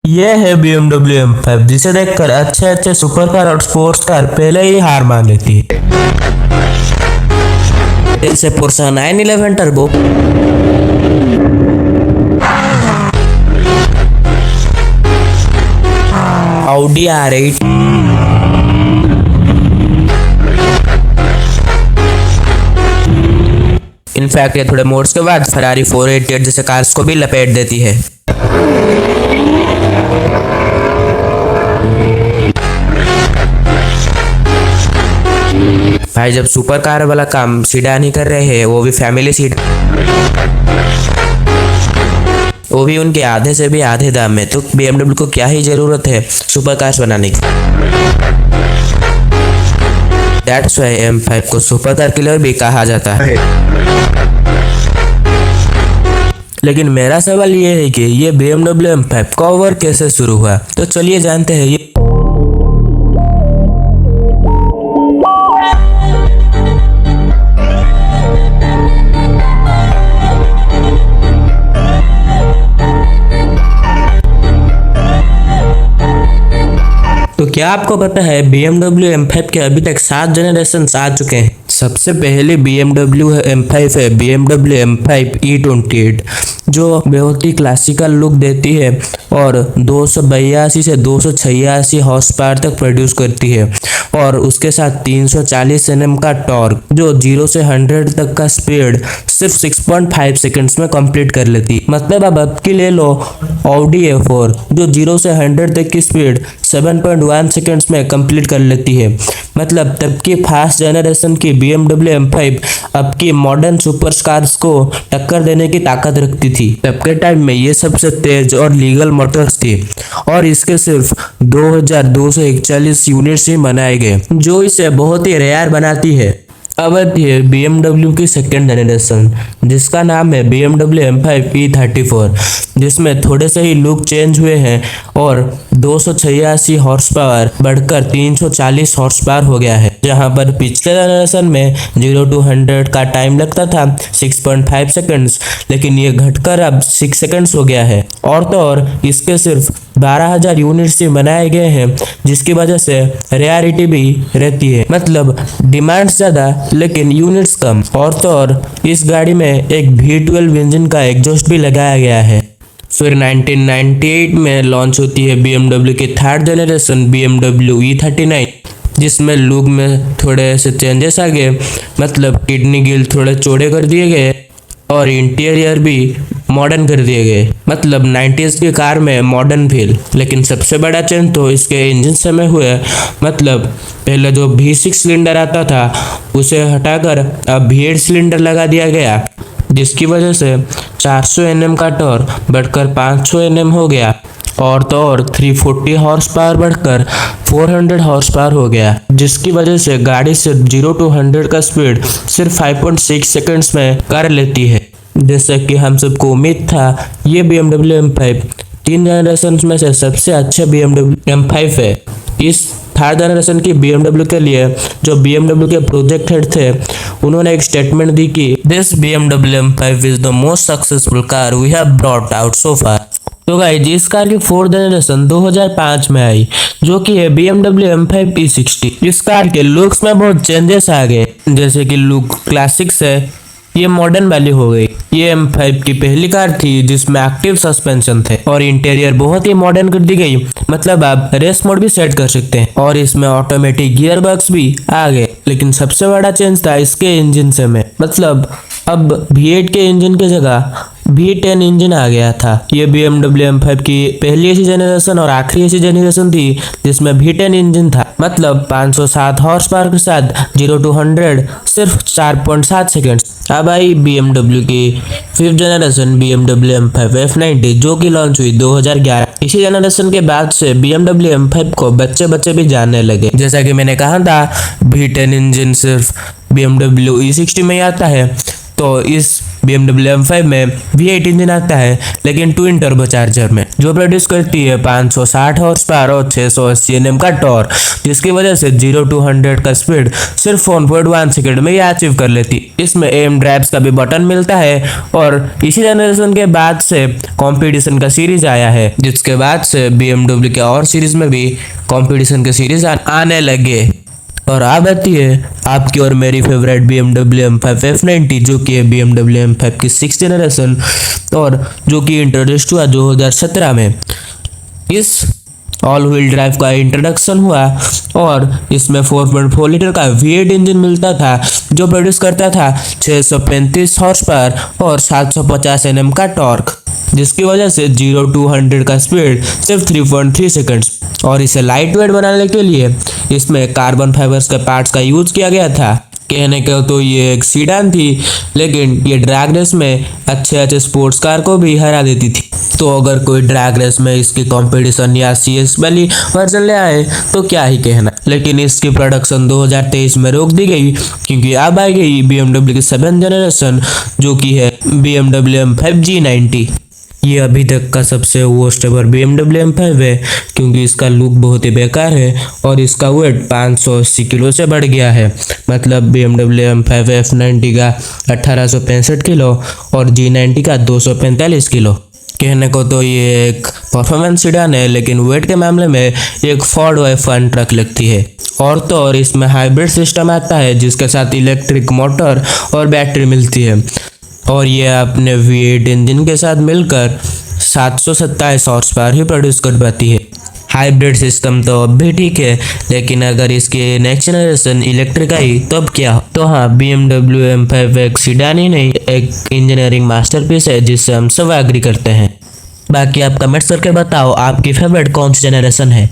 ये है BMW M5 जिसे देखकर अच्छे अच्छे सुपर कार और स्पोर्ट्स कार पहले ही हार मान लेती है। जैसे Portia 911 turbo, Audi R8, in fact ये थोड़े मोड्स के बाद फरारी 488 जैसे कार्स को भी लपेट देती है। भाई जब सुपर कार वाला काम सीडा नहीं कर रहे हैं, वो भी फैमिली सीट, वो भी उनके आधे से भी आधे दाम में, तो BMW को क्या ही जरूरत है सुपर कार्स बनाने की। That's why M5 को सुपर कार किलर भी कहा जाता है। लेकिन मेरा सवाल ये है कि ये BMW M5 का ओवर कैसे शुरू हुआ, तो चलिए जानते हैं ये। तो क्या आपको पता है BMW M5 के अभी तक 7 जनरेशन आ चुके हैं। सबसे पहले BMW M5 है BMW M5 E28 जो बहुत ही क्लासिकल लुक देती है और 282 से 286 हॉर्स पावर तक प्रोड्यूस करती है और उसके साथ 340 Nm का टॉर्क जो 0 से 100 तक का स्पीड सिर्फ 6.5 सेकंड्स में कंप्लीट कर लेती। मतलब अब की ले लो Audi A4 जो 0 से 100 तक की स्पीड 7.1 सेकंड्स में कंप्लीट कर लेती है। मतलब तब की फास्ट जनरेशन की BMW M5 अब की मॉडर्न सुपर कार्स को टक्कर देने की ताकत रखती थी। तब के टाइम में ये सबसे तेज और लीगल मोटर्स थी और इसके सिर्फ 2241 यूनिट्स ही बनाए गए जो इसे बहुत ही रेयर बनाती है। अब आती है BMW की सेकेंड जनरेशन जिसका नाम है BMW M5 E34 जिसमें थोड़े से ही लुक चेंज हुए हैं और 286 हॉर्स पावर बढ़कर 340 हॉर्स पावर हो गया है। जहां पर पिछले जनरेशन में 0 to 100 का टाइम लगता था 6.5 सेकंड्स, लेकिन ये घटकर अब 6 सेकंड्स हो गया है। और तो और इसके सिर्फ 12,000 यूनिट्स ही बनाए गए हैं जिसकी वजह से रेयरिटी भी रहती है। मतलब डिमांड ज़्यादा लेकिन यूनिट्स कम। और तो और इस गाड़ी में एक V12 इंजन का एग्जॉस्ट भी लगाया गया है। फिर 1998 में लॉन्च होती है BMW की थर्ड जनरेशन BMW E39 जिसमें लुक में थोड़े से चेंजेस आ गए। मतलब किडनी गिल थोड़े चौड़े कर दिए गए और इंटीरियर भी मॉडर्न कर दिए गए। मतलब 90s की कार में मॉडर्न फील। लेकिन सबसे बड़ा चेंज तो इसके इंजन से में हुआ। मतलब पहले जो V6 सिलेंडर आता था उसे हटाकर अब V8 सिलेंडर लगा दिया गया जिसकी वजह से 400 Nm का टॉर्क बढ़कर 500 Nm हो गया और तो और 340 हॉर्स पावर बढ़कर 400 हॉर्स पावर हो गया जिसकी वजह से गाड़ी से 0 to 100 का स्पीड सिर्फ 5.6 सेकंड्स में कर लेती है। जैसे कि हम सबको उम्मीद था ये BMW M5 3 जनरेशन में से सबसे अच्छा BMW M5 है। इस थर्ड जनरेशन की BMW के लिए जो BMW के प्रोजेक्ट हेड थे उन्होंने एक स्टेटमेंट दी कि this BMW M5 is the most successful car we have brought out so far. तो गाइस इस कार की फोर्थ जनरेशन 2005 में आई जो कि है BMW M5 E60। इस कार के लुक्स में बहुत चेंजेस आ गए जैसे कि लुक क्लासिक से ये मॉडर्न वाली हो गई। ये M5 की पहली कार थी जिसमें एक्टिव सस्पेंशन थे और इंटीरियर बहुत ही मॉडर्न कर दी गई। मतलब आप रेस मोड भी सेट कर सकते हैं और इसमें ऑटोमेटिक गियर बॉक्स भी आ गए। लेकिन सबसे बड़ा चेंज था इसके इंजन से में। मतलब अब V8 के इंजन की जगह V10 इंजन आ गया था। ये BMW M5 की पहली ऐसी जनरेशन और आखिरी ऐसी जनरेशन थी जिसमें V10 इंजन था। मतलब 507 हॉर्स पावर के साथ 0 to 100 सिर्फ 4.7 सेकंड्स। अब आई BMW की fifth generation BMW M5 F90 जो कि लॉन्च हुई 2011। इसी जनरेशन के बाद से BMW M5 को बच्चे भी जानने लगे। जैसा कि मैंने कहा था V10 इंजन सिर्फ BMW E60 में आता है, तो इस BMW M5 में V8 इंजन आता है लेकिन ट्विन टर्बोचार्जर में, जो प्रोड्यूस करती है 560 हॉर्स पावर और 680 Nm का टॉर्क, जिसकी वजह से 0 to 100 का स्पीड सिर्फ 1.1 सेकंड में यह अचीव कर लेती। इसमें एम ड्राइव्स का भी बटन मिलता है और इसी जनरेशन के बाद से कंपटीशन का सीरीज आया है, जिसके बाद से BMW के और सीरीज में भी कंपटीशन के सीरीज आने लगे। और अब आती है आपकी और मेरी फेवरेट BMW M5 F90, जो कि है BMW M5 की 6th जनरेशन और जो कि इंट्रोड्यूस हुआ 2017 में। इस ऑल व्हील ड्राइव का इंट्रोडक्शन हुआ और इसमें 4.4 लीटर का V8 इंजन मिलता था, जो प्रोड्यूस करता था 635 हॉर्स पावर और 750 Nm का टॉर्क, जिसकी वजह से 0 to 100 का स्पीड सिर्फ 3.3 सेकंड्स। और इसे लाइट वेट बनाने के लिए इसमें कार्बन फाइबर्स के पार्ट्स का यूज किया गया था। कहने को तो ये एक सीडान थी, लेकिन ये ड्रैग रेस में अच्छे स्पोर्ट्स कार को भी हरा देती थी। तो अगर कोई ड्रैग रेस में इसकी कंपटीशन या CS वाली वर्जन ले आए तो क्या ही कहना। लेकिन इसकी प्रोडक्शन 2023 में रोक दी गई क्योंकि अब आ गई BMW की 7th जनरेशन, जो कि है BMW M5 G90। ये अभी तक का सबसे वर्स्ट एवर BMW M5 है क्योंकि इसका लुक बहुत ही बेकार है और इसका वेट 580 किलो से बढ़ गया है। मतलब BMW M5 F90 का 1865 किलो और G90 का 245 किलो। कहने को तो ये एक परफॉर्मेंस सीडान है, लेकिन वेट के मामले में एक फोर्ड F1 ट्रक लगती है। और तो और इसमें हाइब्रिड सिस्टम आता है, जिसके साथ इलेक्ट्रिक मोटर और बैटरी मिलती है और ये अपने V8 इंजन के साथ मिलकर 727 हॉर्स पावर ही प्रोड्यूस कर पाती है। हाइब्रिड सिस्टम तो अब भी ठीक है, लेकिन अगर इसके नेक्स्ट जनरेशन इलेक्ट्रिक आई तब क्या? तो हाँ, BMW M5 एक सीडान ही नहीं, एक इंजीनियरिंग मास्टरपीस है जिससे हम सब एग्री करते हैं। बाकी आप कमेंट्स करके बताओ आपकी फेवरेट कौन सी जनरेशन है।